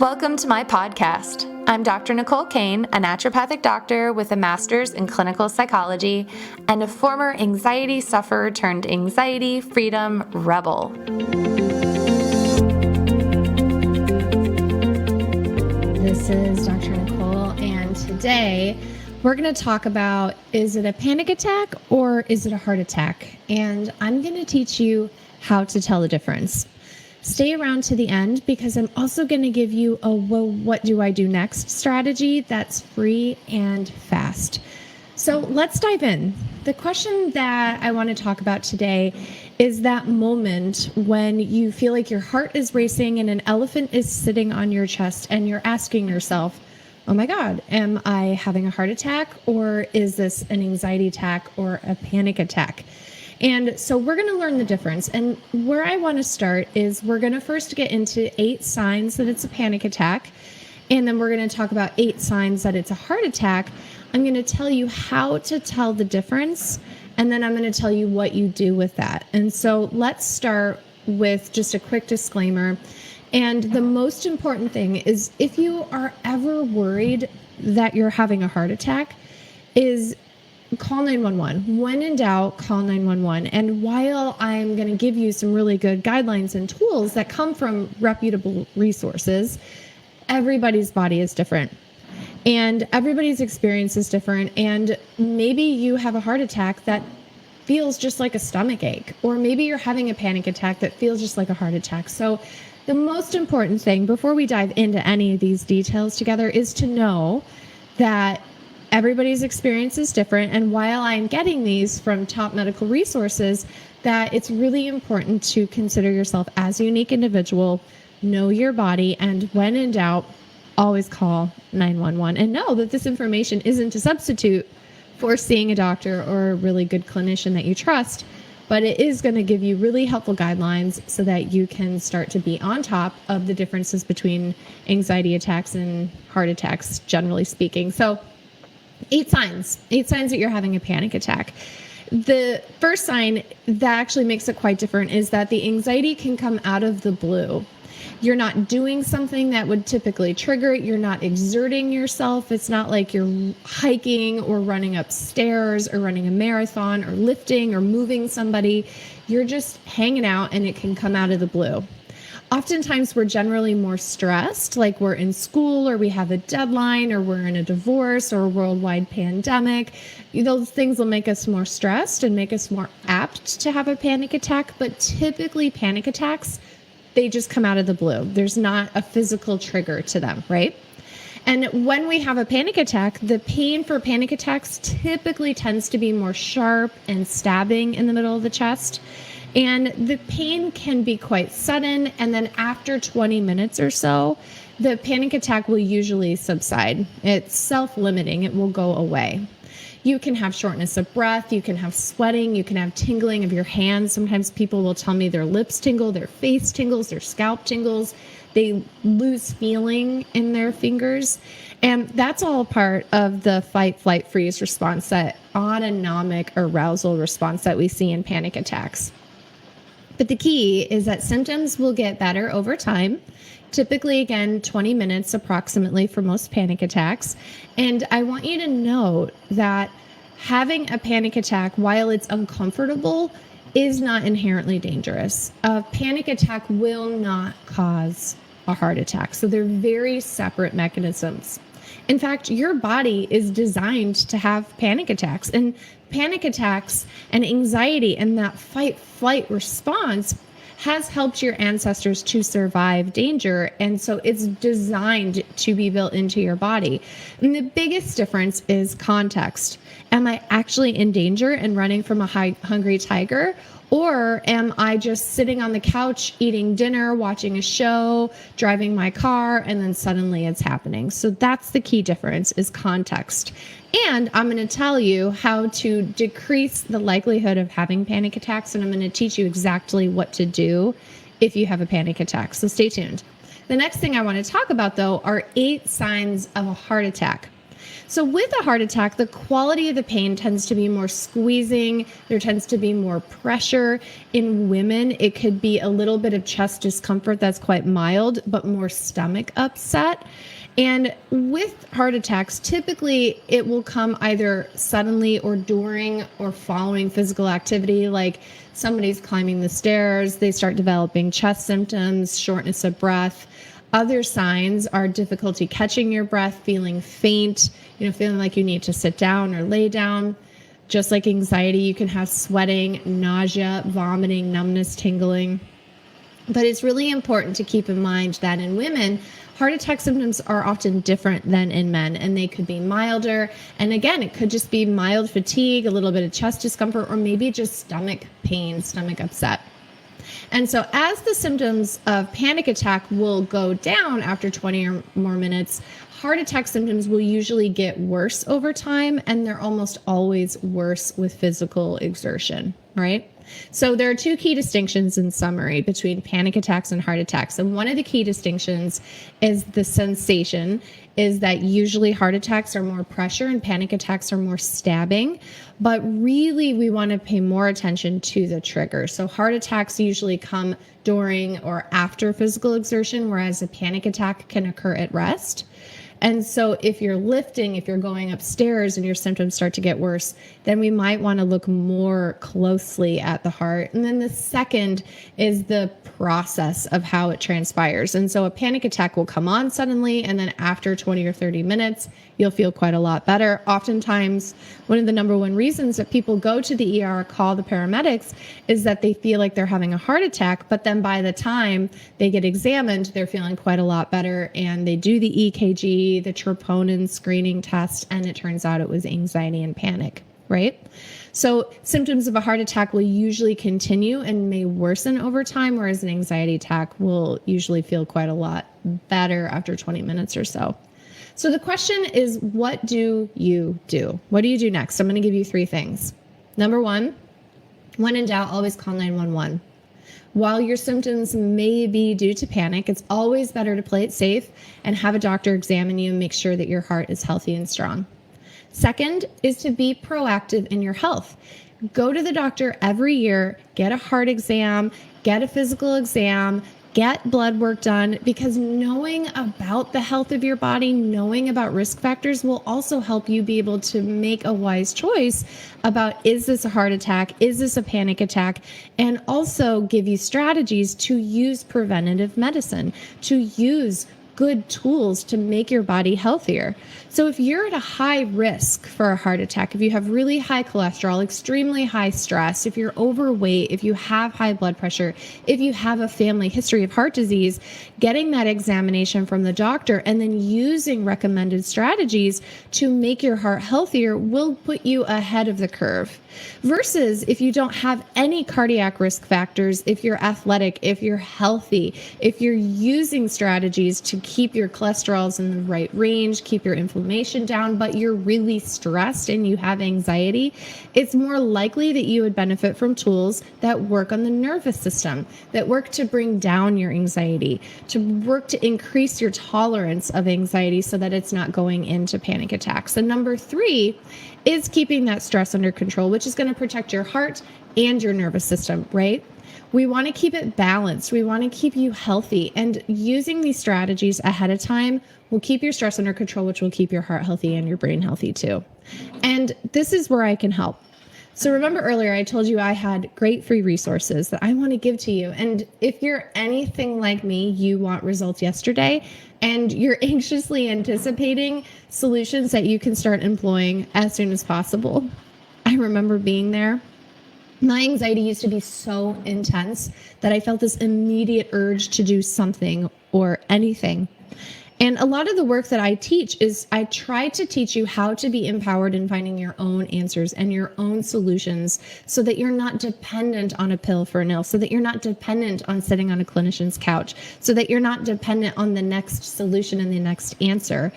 Welcome to my podcast. I'm Dr. Nicole Cain, a naturopathic doctor with a master's in clinical psychology and a former anxiety sufferer turned anxiety freedom rebel. This is Dr. Nicole, and today we're going to talk about, is it a panic attack or is it a heart attack? And I'm going to teach you how to tell the difference. Stay around to the end because I'm also going to give you a what do I do next strategy that's free and fast. So let's dive in. The question that I want to talk about today is that moment when you feel like your heart is racing and an elephant is sitting on your chest and you're asking yourself, oh my God, am I having a heart attack, or is this an anxiety attack or a panic attack? And so we're going to learn the difference. And where I want to start is we're going to first get into 8 signs that it's a panic attack. And then we're going to talk about 8 signs that it's a heart attack. I'm going to tell you how to tell the difference. And then I'm going to tell you what you do with that. And so let's start with just a quick disclaimer. And the most important thing is, if you are ever worried that you're having a heart attack, is call 911. When in doubt, call 911. And while I'm going to give you some really good guidelines and tools that come from reputable resources, everybody's body is different. And everybody's experience is different. And maybe you have a heart attack that feels just like a stomach ache. Or maybe you're having a panic attack that feels just like a heart attack. So the most important thing before we dive into any of these details together is to know that everybody's experience is different. And while I'm getting these from top medical resources, that it's really important to consider yourself as a unique individual, know your body, and when in doubt, always call 911. And know that this information isn't a substitute for seeing a doctor or a really good clinician that you trust, but it is going to give you really helpful guidelines so that you can start to be on top of the differences between anxiety attacks and heart attacks, generally speaking. So 8 signs that you're having a panic attack. The first sign that actually makes it quite different is that the anxiety can come out of the blue. You're not doing something that would typically trigger it. You're not exerting yourself. It's not like you're hiking or running upstairs or running a marathon or lifting or moving somebody. You're just hanging out and it can come out of the blue. Oftentimes we're generally more stressed, like we're in school or we have a deadline or we're in a divorce or a worldwide pandemic. Those things will make us more stressed and make us more apt to have a panic attack. But typically panic attacks, they just come out of the blue. There's not a physical trigger to them, right? And when we have a panic attack, the pain for panic attacks typically tends to be more sharp and stabbing in the middle of the chest. And the pain can be quite sudden. And then after 20 minutes or so, the panic attack will usually subside. It's self-limiting. It will go away. You can have shortness of breath. You can have sweating. You can have tingling of your hands. Sometimes people will tell me their lips tingle, their face tingles, their scalp tingles. They lose feeling in their fingers. And that's all part of the fight, flight, freeze response, that autonomic arousal response that we see in panic attacks. But the key is that symptoms will get better over time. Typically, again, 20 minutes approximately for most panic attacks. And I want you to note that having a panic attack, while it's uncomfortable, is not inherently dangerous. A panic attack will not cause a heart attack. So they're very separate mechanisms. In fact, your body is designed to have panic attacks, and panic attacks and anxiety and that fight flight response has helped your ancestors to survive danger. And so it's designed to be built into your body. And the biggest difference is context. Am I actually in danger and running from a hungry tiger? Or am I just sitting on the couch, eating dinner, watching a show, driving my car, and then suddenly it's happening? So that's the key difference, is context. And I'm going to tell you how to decrease the likelihood of having panic attacks, and I'm going to teach you exactly what to do if you have a panic attack. So stay tuned. The next thing I want to talk about, though, are 8 signs of a heart attack. So with a heart attack, the quality of the pain tends to be more squeezing. There tends to be more pressure. In women, it could be a little bit of chest discomfort that's quite mild, but more stomach upset. And with heart attacks, typically it will come either suddenly or during or following physical activity, like somebody's climbing the stairs, they start developing chest symptoms, shortness of breath. Other signs are difficulty catching your breath, feeling faint, feeling like you need to sit down or lay down. Just like anxiety, you can have sweating, nausea, vomiting, numbness, tingling. But it's really important to keep in mind that in women, heart attack symptoms are often different than in men, and they could be milder. And again, it could just be mild fatigue, a little bit of chest discomfort, or maybe just stomach pain, stomach upset. And so as the symptoms of panic attack will go down after 20 or more minutes, heart attack symptoms will usually get worse over time, and they're almost always worse with physical exertion, right? So there are two key distinctions in summary between panic attacks and heart attacks. And one of the key distinctions is the sensation, is that usually heart attacks are more pressure and panic attacks are more stabbing. But really, we want to pay more attention to the trigger. So heart attacks usually come during or after physical exertion, whereas a panic attack can occur at rest. And so if you're lifting, if you're going upstairs and your symptoms start to get worse, then we might want to look more closely at the heart. And then the second is the process of how it transpires. And so a panic attack will come on suddenly, and then after 20 or 30 minutes, you'll feel quite a lot better. Oftentimes, one of the number one reasons that people go to the ER, call the paramedics, is that they feel like they're having a heart attack, but then by the time they get examined, they're feeling quite a lot better, and they do the EKG, the troponin screening test, and it turns out it was anxiety and panic, right? So symptoms of a heart attack will usually continue and may worsen over time, whereas an anxiety attack will usually feel quite a lot better after 20 minutes or so. So the question is, what do you do? What do you do next? I'm going to give you 3 things. Number 1, when in doubt, always call 911. While your symptoms may be due to panic, it's always better to play it safe and have a doctor examine you and make sure that your heart is healthy and strong. Second is to be proactive in your health. Go to the doctor every year, get a heart exam, get a physical exam, get blood work done, because knowing about the health of your body, knowing about risk factors will also help you be able to make a wise choice about, is this a heart attack? Is this a panic attack? And also give you strategies to use preventative medicine, to use good tools to make your body healthier. So if you're at a high risk for a heart attack, if you have really high cholesterol, extremely high stress, if you're overweight, if you have high blood pressure, if you have a family history of heart disease, getting that examination from the doctor and then using recommended strategies to make your heart healthier will put you ahead of the curve. Versus if you don't have any cardiac risk factors, if you're athletic, if you're healthy, if you're using strategies to keep your cholesterols in the right range, keep your inflammation down, but you're really stressed and you have anxiety, it's more likely that you would benefit from tools that work on the nervous system, that work to bring down your anxiety, to work to increase your tolerance of anxiety so that it's not going into panic attacks. And number 3 is keeping that stress under control, which is going to protect your heart and your nervous system, right? We want to keep it balanced. We want to keep you healthy. And using these strategies ahead of time will keep your stress under control, which will keep your heart healthy and your brain healthy too. And this is where I can help. So remember earlier, I told you I had great free resources that I want to give to you. And if you're anything like me, you want results yesterday, and you're anxiously anticipating solutions that you can start employing as soon as possible. I remember being there. My anxiety used to be so intense that I felt this immediate urge to do something or anything. And a lot of the work that I teach is I try to teach you how to be empowered in finding your own answers and your own solutions so that you're not dependent on a pill for an ill, so that you're not dependent on sitting on a clinician's couch, so that you're not dependent on the next solution and the next answer.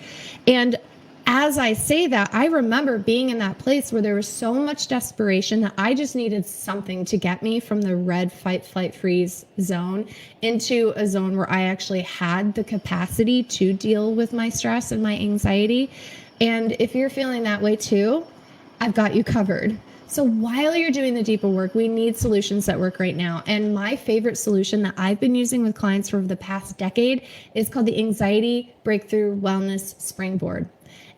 And as I say that, I remember being in that place where there was so much desperation that I just needed something to get me from the red fight, flight, freeze zone into a zone where I actually had the capacity to deal with my stress and my anxiety. And if you're feeling that way too, I've got you covered. So while you're doing the deeper work, we need solutions that work right now. And my favorite solution that I've been using with clients for the past decade is called the Anxiety Breakthrough Wellness Springboard.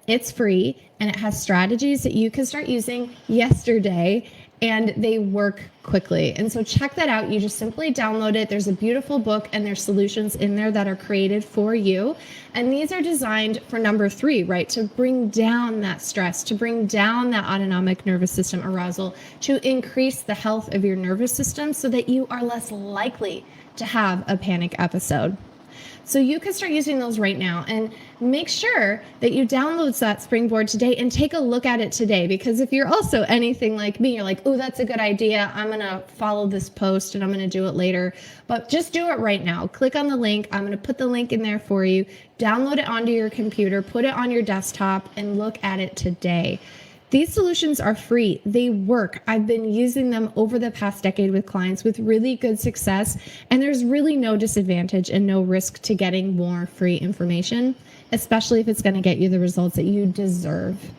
It's free and it has strategies that you can start using yesterday, and they work quickly. And so check that out. You just simply download it. There's a beautiful book and there's solutions in there that are created for you. And these are designed for number 3, right? To bring down that stress, to bring down that autonomic nervous system arousal, to increase the health of your nervous system so that you are less likely to have a panic episode. So you can start using those right now, and make sure that you download that Springboard today and take a look at it today. Because if you're also anything like me, you're like, oh, that's a good idea. I'm going to follow this post and I'm going to do it later. But just do it right now. Click on the link. I'm going to put the link in there for you. Download it onto your computer, put it on your desktop, and look at it today. These solutions are free. They work. I've been using them over the past decade with clients with really good success, and there's really no disadvantage and no risk to getting more free information, especially if it's going to get you the results that you deserve.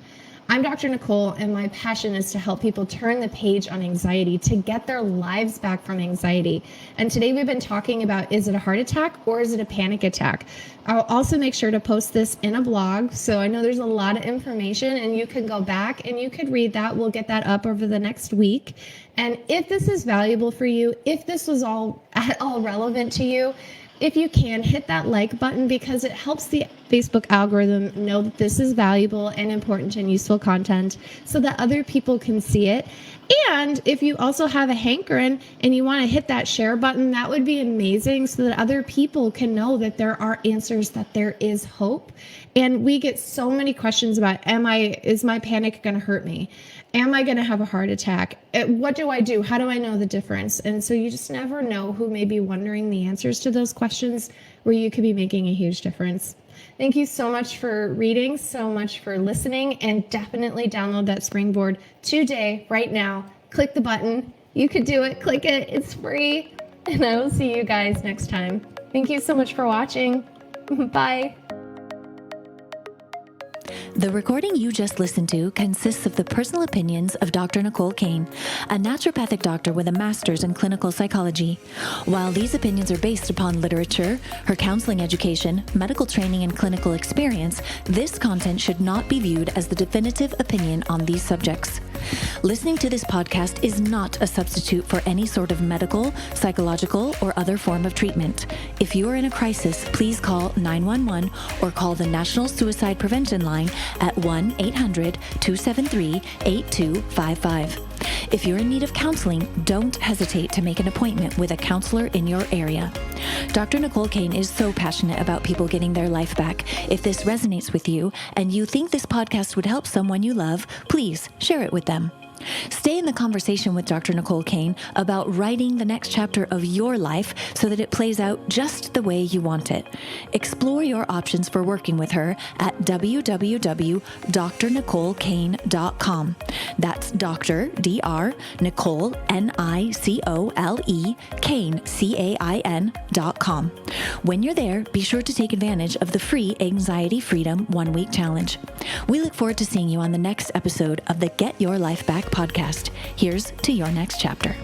I'm Dr. Nicole, and my passion is to help people turn the page on anxiety, to get their lives back from anxiety. And today we've been talking about, is it a heart attack or is it a panic attack? I'll also make sure to post this in a blog. So I know there's a lot of information and you can go back and you could read that. We'll get that up over the next week. And if this is valuable for you, if this was all relevant to you, if you can, hit that like button, because it helps the Facebook algorithm know that this is valuable and important and useful content so that other people can see it. And if you also have a hankering and you want to hit that share button, that would be amazing so that other people can know that there are answers, that there is hope. And we get so many questions about, is my panic going to hurt me? Am I going to have a heart attack? What do I do? How do I know the difference? And so you just never know who may be wondering the answers to those questions where you could be making a huge difference. Thank you so much for reading, so much for listening, and definitely download that Springboard today, right now. Click the button. You could do it. Click it. It's free. And I will see you guys next time. Thank you so much for watching. Bye. The recording you just listened to consists of the personal opinions of Dr. Nicole Cain, a naturopathic doctor with a master's in clinical psychology. While these opinions are based upon literature, her counseling education, medical training, and clinical experience, this content should not be viewed as the definitive opinion on these subjects. Listening to this podcast is not a substitute for any sort of medical, psychological, or other form of treatment. If you are in a crisis, please call 911 or call the National Suicide Prevention Line at 1-800-273-8255. If you're in need of counseling, don't hesitate to make an appointment with a counselor in your area. Dr. Nicole Cain is so passionate about people getting their life back. If this resonates with you and you think this podcast would help someone you love, please share it with them. Stay in the conversation with Dr. Nicole Cain about writing the next chapter of your life so that it plays out just the way you want it. Explore your options for working with her at www.drnicolecain.com. That's Dr. Dr. Nicole Nicole Cain CAIN.com. When you're there, be sure to take advantage of the free Anxiety Freedom 1-week challenge. We look forward to seeing you on the next episode of the Get Your Life Back podcast. Here's to your next chapter.